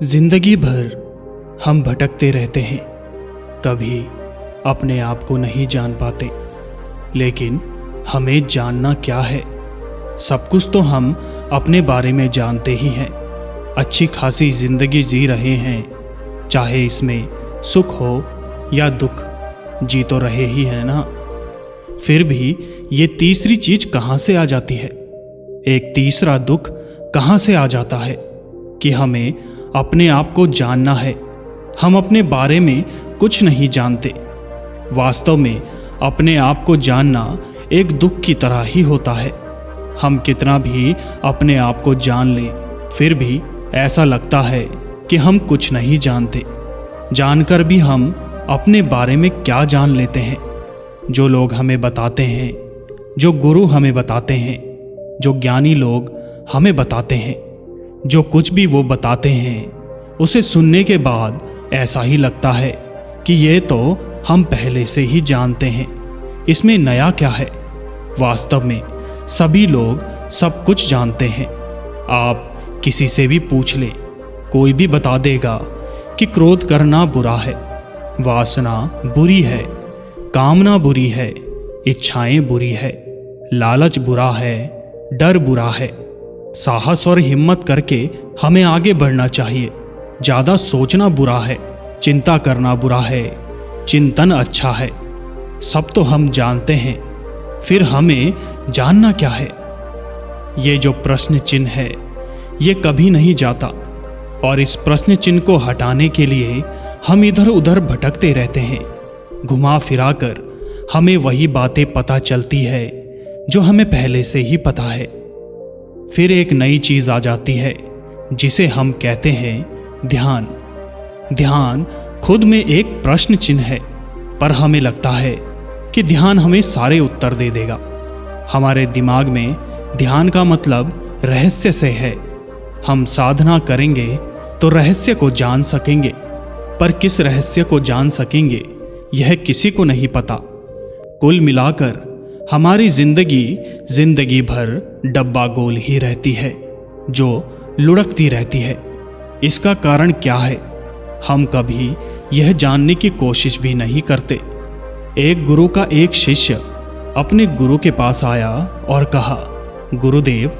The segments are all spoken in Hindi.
जिंदगी भर हम भटकते रहते हैं, कभी अपने आप को नहीं जान पाते। लेकिन हमें जानना क्या है? सब कुछ तो हम अपने बारे में जानते ही हैं। अच्छी खासी जिंदगी जी रहे हैं, चाहे इसमें सुख हो या दुख, जी तो रहे ही हैं ना। फिर भी ये तीसरी चीज कहाँ से आ जाती है? एक तीसरा दुख कहाँ से आ जाता है कि हमें अपने आप को जानना है। हम अपने बारे में कुछ नहीं जानते। वास्तव में अपने आप को जानना एक दुख की तरह ही होता है। हम कितना भी अपने आप को जान लें, फिर भी ऐसा लगता है कि हम कुछ नहीं जानते। जानकर भी हम अपने बारे में क्या जान लेते हैं? जो लोग हमें बताते हैं, जो गुरु हमें बताते हैं, जो ज्ञानी लोग हमें बताते हैं, जो कुछ भी वो बताते हैं, उसे सुनने के बाद ऐसा ही लगता है कि ये तो हम पहले से ही जानते हैं, इसमें नया क्या है? वास्तव में सभी लोग सब कुछ जानते हैं। आप किसी से भी पूछ लें, कोई भी बता देगा कि क्रोध करना बुरा है, वासना बुरी है, कामना बुरी है, इच्छाएं बुरी है, लालच बुरा है, डर बुरा है। साहस और हिम्मत करके हमें आगे बढ़ना चाहिए। ज़्यादा सोचना बुरा है, चिंता करना बुरा है, चिंतन अच्छा है। सब तो हम जानते हैं, फिर हमें जानना क्या है? ये जो प्रश्न चिन्ह है, ये कभी नहीं जाता, और इस प्रश्न चिन्ह को हटाने के लिए हम इधर उधर भटकते रहते हैं। घुमा फिरा कर हमें वही बातें पता चलती है जो हमें पहले से ही पता है। फिर एक नई चीज आ जाती है जिसे हम कहते हैं ध्यान। ध्यान खुद में एक प्रश्न चिन्ह है, पर हमें लगता है कि ध्यान हमें सारे उत्तर दे देगा। हमारे दिमाग में ध्यान का मतलब रहस्य से है। हम साधना करेंगे तो रहस्य को जान सकेंगे, पर किस रहस्य को जान सकेंगे यह किसी को नहीं पता। कुल मिलाकर हमारी जिंदगी भर डब्बा गोल ही रहती है, जो लुढ़कती रहती है। इसका कारण क्या है? हम कभी यह जानने की कोशिश भी नहीं करते। एक गुरु का एक शिष्य अपने गुरु के पास आया और कहा, गुरुदेव,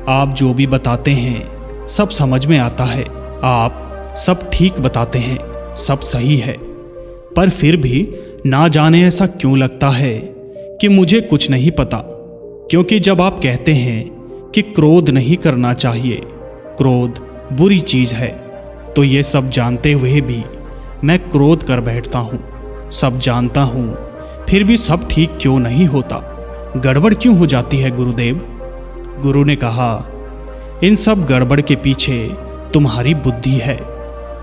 आप जो भी बताते हैं सब समझ में आता है, आप सब ठीक बताते हैं, सब सही है, पर फिर भी ना जाने ऐसा क्यों लगता है कि मुझे कुछ नहीं पता। क्योंकि जब आप कहते हैं कि क्रोध नहीं करना चाहिए, क्रोध बुरी चीज है, तो ये सब जानते हुए भी मैं क्रोध कर बैठता हूँ। सब जानता हूँ, फिर भी सब ठीक क्यों नहीं होता? गड़बड़ क्यों हो जाती है गुरुदेव? गुरु ने कहा, इन सब गड़बड़ के पीछे तुम्हारी बुद्धि है।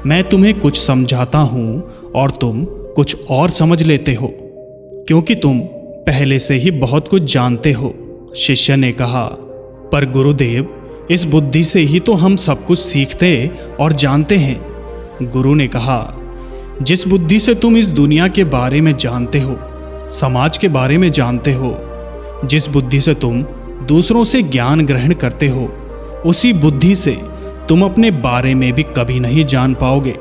मैं तुम्हें कुछ समझाता हूँ और तुम कुछ और समझ लेते हो, क्योंकि तुम पहले से ही बहुत कुछ जानते हो। शिष्य ने कहा, पर गुरुदेव, इस बुद्धि से ही तो हम सब कुछ सीखते और जानते हैं। गुरु ने कहा, जिस बुद्धि से तुम इस दुनिया के बारे में जानते हो, समाज के बारे में जानते हो, जिस बुद्धि से तुम दूसरों से ज्ञान ग्रहण करते हो, उसी बुद्धि से तुम अपने बारे में भी कभी नहीं जान पाओगे,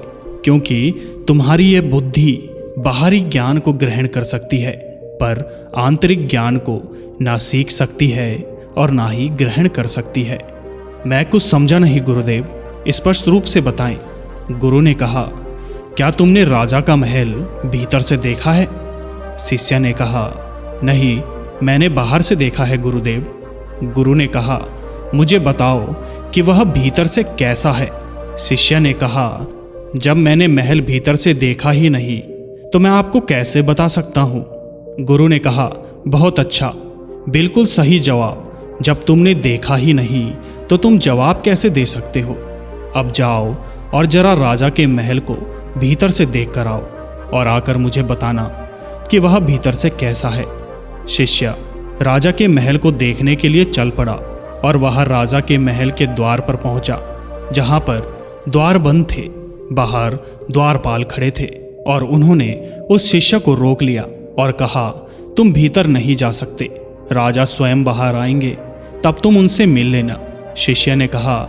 क्योंकि तुम्हारी यह बुद्धि बाहरी ज्ञान को ग्रहण कर सकती है, पर आंतरिक ज्ञान को ना सीख सकती है और ना ही ग्रहण कर सकती है। मैं कुछ समझा नहीं गुरुदेव, स्पष्ट रूप से बताएं। गुरु ने कहा, क्या तुमने राजा का महल भीतर से देखा है? शिष्य ने कहा, नहीं, मैंने बाहर से देखा है गुरुदेव। गुरु ने कहा, मुझे बताओ कि वह भीतर से कैसा है? शिष्य ने कहा, जब मैंने महल भीतर से देखा ही नहीं तो मैं आपको कैसे बता सकता हूँ? गुरु ने कहा, बहुत अच्छा, बिल्कुल सही जवाब। जब तुमने देखा ही नहीं तो तुम जवाब कैसे दे सकते हो? अब जाओ और जरा राजा के महल को भीतर से देख कर आओ, और आकर मुझे बताना कि वह भीतर से कैसा है। शिष्य राजा के महल को देखने के लिए चल पड़ा, और वह राजा के महल के द्वार पर पहुंचा, जहां पर द्वार बंद थे। बाहर द्वारपाल खड़े थे, और उन्होंने उस शिष्य को रोक लिया और कहा, तुम भीतर नहीं जा सकते, राजा स्वयं बाहर आएंगे, तब तुम उनसे मिल लेना। शिष्य ने कहा,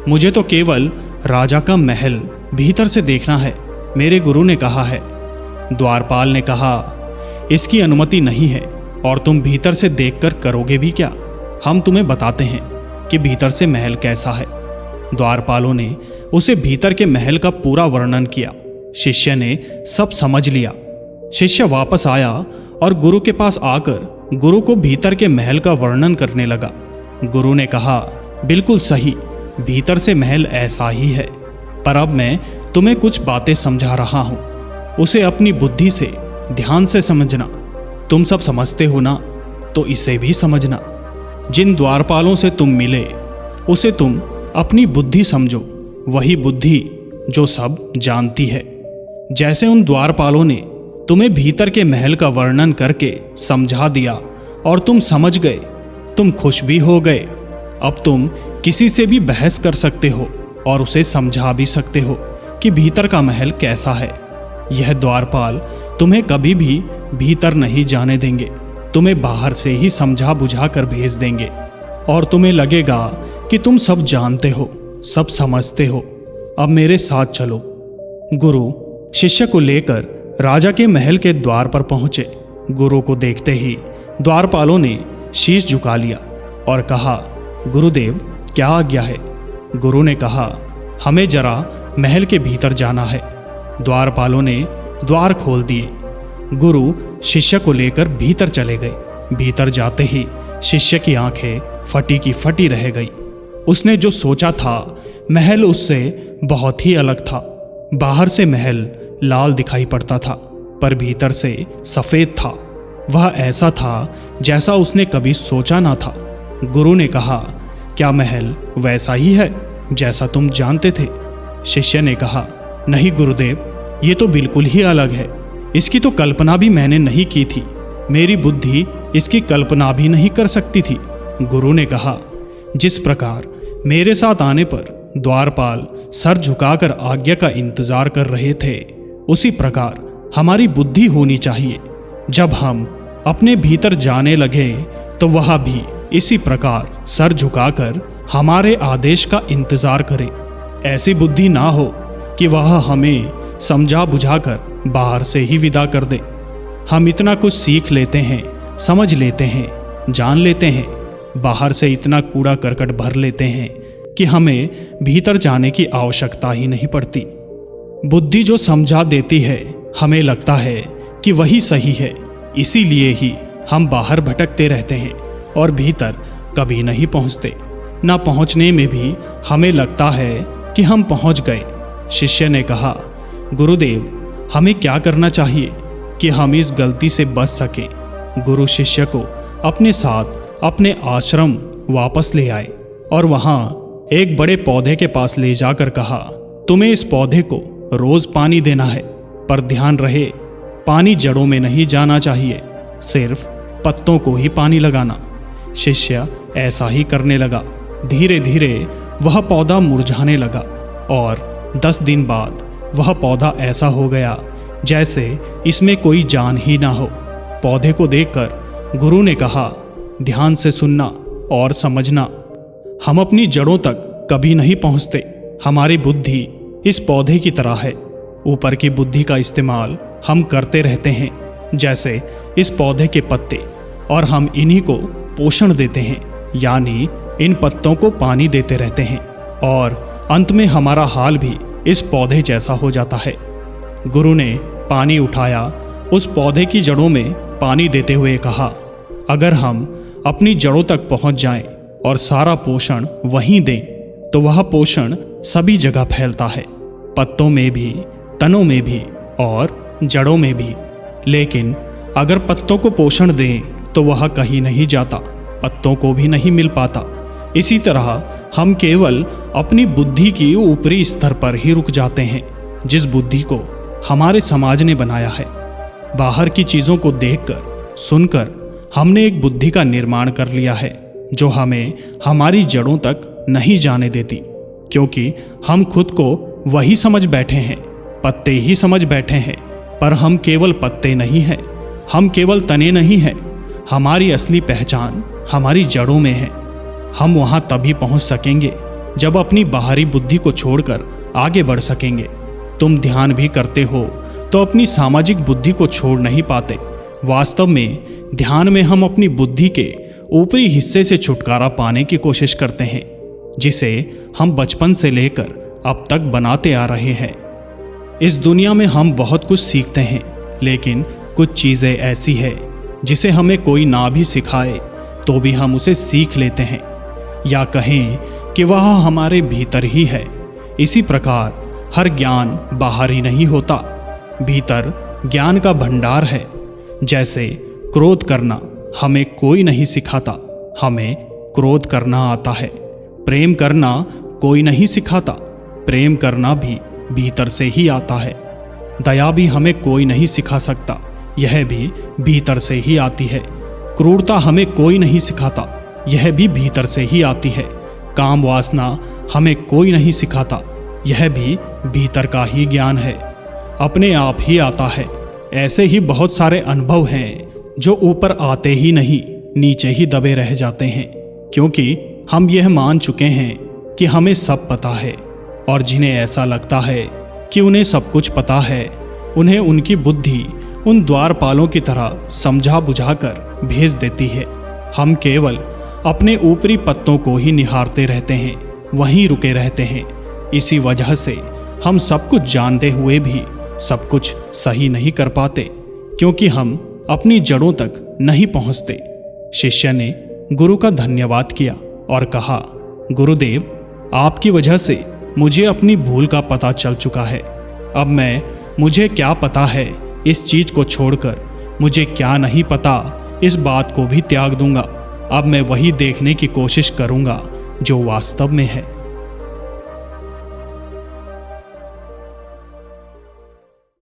मुझे तो केवल राजा का महल भीतर से देखना है, मेरे गुरु ने कहा है। द्वारपाल ने कहा, इसकी अनुमति नहीं है और तुम भीतर से देखकर करोगे भी क्या? हम तुम्हें बताते हैं कि भीतर से महल कैसा है। द्वारपालों ने उसे भीतर के महल का पूरा वर्णन किया। शिष्य ने सब समझ लिया। शिष्य वापस आया और गुरु के पास आकर गुरु को भीतर के महल का वर्णन करने लगा। गुरु ने कहा, बिल्कुल सही, भीतर से महल ऐसा ही है, पर अब मैं तुम्हें कुछ बातें समझा रहा हूं, उसे अपनी बुद्धि से ध्यान से समझना। तुम सब समझते हो ना, तो इसे भी समझना। जिन द्वारपालों से तुम मिले उसे तुम अपनी बुद्धि समझो, वही बुद्धि जो सब जानती है। जैसे उन द्वारपालों ने तुम्हें भीतर के महल का वर्णन करके समझा दिया और तुम समझ गए, तुम खुश भी हो गए। अब तुम किसी से भी बहस कर सकते हो और उसे समझा भी सकते हो कि भीतर का महल कैसा है। यह द्वारपाल तुम्हें कभी भी भीतर नहीं जाने देंगे, तुम्हें बाहर से ही समझा बुझा कर भेज देंगे और तुम्हें लगेगा कि तुम सब जानते हो, सब समझते हो। अब मेरे साथ चलो। गुरु शिष्य को लेकर राजा के महल के द्वार पर पहुंचे। गुरु को देखते ही द्वारपालों ने शीश झुका लिया और कहा, गुरुदेव, क्या आज्ञा है? गुरु ने कहा, हमें जरा महल के भीतर जाना है। द्वारपालों ने द्वार खोल दिए। गुरु शिष्य को लेकर भीतर चले गए। भीतर जाते ही शिष्य की आंखें फटी की फटी रह गई। उसने जो सोचा था, महल उससे बहुत ही अलग था। बाहर से महल लाल दिखाई पड़ता था, पर भीतर से सफ़ेद था। वह ऐसा था जैसा उसने कभी सोचा ना था। गुरु ने कहा, क्या महल वैसा ही है जैसा तुम जानते थे? शिष्य ने कहा, नहीं गुरुदेव, ये तो बिल्कुल ही अलग है। इसकी तो कल्पना भी मैंने नहीं की थी। मेरी बुद्धि इसकी कल्पना भी नहीं कर सकती थी। गुरु ने कहा, जिस प्रकार मेरे साथ आने पर द्वारपाल सर झुकाकर आज्ञा का इंतजार कर रहे थे, उसी प्रकार हमारी बुद्धि होनी चाहिए। जब हम अपने भीतर जाने लगे तो वह भी इसी प्रकार सर झुकाकर हमारे आदेश का इंतजार करे। ऐसी बुद्धि ना हो कि वह हमें समझा बुझाकर बाहर से ही विदा कर दे। हम इतना कुछ सीख लेते हैं, समझ लेते हैं, जान लेते हैं, बाहर से इतना कूड़ा करकट भर लेते हैं कि हमें भीतर जाने की आवश्यकता ही नहीं पड़ती। बुद्धि जो समझा देती है, हमें लगता है कि वही सही है, इसीलिए ही हम बाहर भटकते रहते हैं और भीतर कभी नहीं पहुंचते। ना पहुंचने में भी हमें लगता है कि हम पहुंच गए। शिष्य ने कहा, गुरुदेव, हमें क्या करना चाहिए कि हम इस गलती से बच सकें? गुरु शिष्य को अपने साथ अपने आश्रम वापस ले आए और वहां एक बड़े पौधे के पास ले जाकर कहा, तुम्हें इस पौधे को रोज पानी देना है, पर ध्यान रहे पानी जड़ों में नहीं जाना चाहिए, सिर्फ पत्तों को ही पानी लगाना। शिष्य ऐसा ही करने लगा। धीरे धीरे वह पौधा मुरझाने लगा और 10 दिन बाद वह पौधा ऐसा हो गया जैसे इसमें कोई जान ही ना हो। पौधे को देखकर गुरु ने कहा, ध्यान से सुनना और समझना। हम अपनी जड़ों तक कभी नहीं पहुंचते। हमारी बुद्धि इस पौधे की तरह है। ऊपर की बुद्धि का इस्तेमाल हम करते रहते हैं जैसे इस पौधे के पत्ते, और हम इन्हीं को पोषण देते हैं, यानी इन पत्तों को पानी देते रहते हैं, और अंत में हमारा हाल भी इस पौधे जैसा हो जाता है। गुरु ने पानी उठाया, उस पौधे की जड़ों में पानी देते हुए कहा, अगर हम अपनी जड़ों तक पहुंच जाएं और सारा पोषण वहीं दें तो वह पोषण सभी जगह फैलता है, पत्तों में भी, तनों में भी और जड़ों में भी। लेकिन अगर पत्तों को पोषण दें तो वह कहीं नहीं जाता, पत्तों को भी नहीं मिल पाता। इसी तरह हम केवल अपनी बुद्धि की ऊपरी स्तर पर ही रुक जाते हैं, जिस बुद्धि को हमारे समाज ने बनाया है। बाहर की चीज़ों को देखकर, सुनकर हमने एक बुद्धि का निर्माण कर लिया है जो हमें हमारी जड़ों तक नहीं जाने देती, क्योंकि हम खुद को वही समझ बैठे हैं, पत्ते ही समझ बैठे हैं। पर हम केवल पत्ते नहीं हैं, हम केवल तने नहीं हैं। हमारी असली पहचान हमारी जड़ों में है। हम वहाँ तभी पहुँच सकेंगे जब अपनी बाहरी बुद्धि को छोड़कर आगे बढ़ सकेंगे। तुम ध्यान भी करते हो तो अपनी सामाजिक बुद्धि को छोड़ नहीं पाते। वास्तव में ध्यान में हम अपनी बुद्धि के ऊपरी हिस्से से छुटकारा पाने की कोशिश करते हैं, जिसे हम बचपन से लेकर अब तक बनाते आ रहे हैं। इस दुनिया में हम बहुत कुछ सीखते हैं, लेकिन कुछ चीज़ें ऐसी है जिसे हमें कोई ना भी सिखाए तो भी हम उसे सीख लेते हैं, या कहें कि वह हमारे भीतर ही है। इसी प्रकार हर ज्ञान बाहर ही नहीं होता, भीतर ज्ञान का भंडार है। जैसे क्रोध करना हमें कोई नहीं सिखाता, हमें क्रोध करना आता है। प्रेम करना कोई नहीं सिखाता, प्रेम करना भी भीतर से ही आता है। दया भी हमें कोई नहीं सिखा सकता, यह भी भीतर से ही आती है। क्रूरता हमें कोई नहीं सिखाता, यह भी भीतर से ही आती है। काम वासना हमें कोई नहीं सिखाता, यह भी भीतर का ही ज्ञान है, अपने आप ही आता है। ऐसे ही बहुत सारे अनुभव हैं जो ऊपर आते ही नहीं, नीचे ही दबे रह जाते हैं, क्योंकि हम यह मान चुके हैं कि हमें सब पता है। और जिन्हें ऐसा लगता है कि उन्हें सब कुछ पता है, उन्हें उनकी बुद्धि उन द्वारपालों की तरह समझा बुझाकर भेज देती है। हम केवल अपने ऊपरी पत्तों को ही निहारते रहते हैं, वहीं रुके रहते हैं। इसी वजह से हम सब कुछ जानते हुए भी सब कुछ सही नहीं कर पाते, क्योंकि हम अपनी जड़ों तक नहीं पहुंचते। शिष्य ने गुरु का धन्यवाद किया और कहा, गुरुदेव, आपकी वजह से मुझे अपनी भूल का पता चल चुका है। अब मुझे क्या पता है इस चीज को छोड़कर मुझे क्या नहीं पता इस बात को भी त्याग दूंगा। अब मैं वही देखने की कोशिश करूंगा जो वास्तव में है।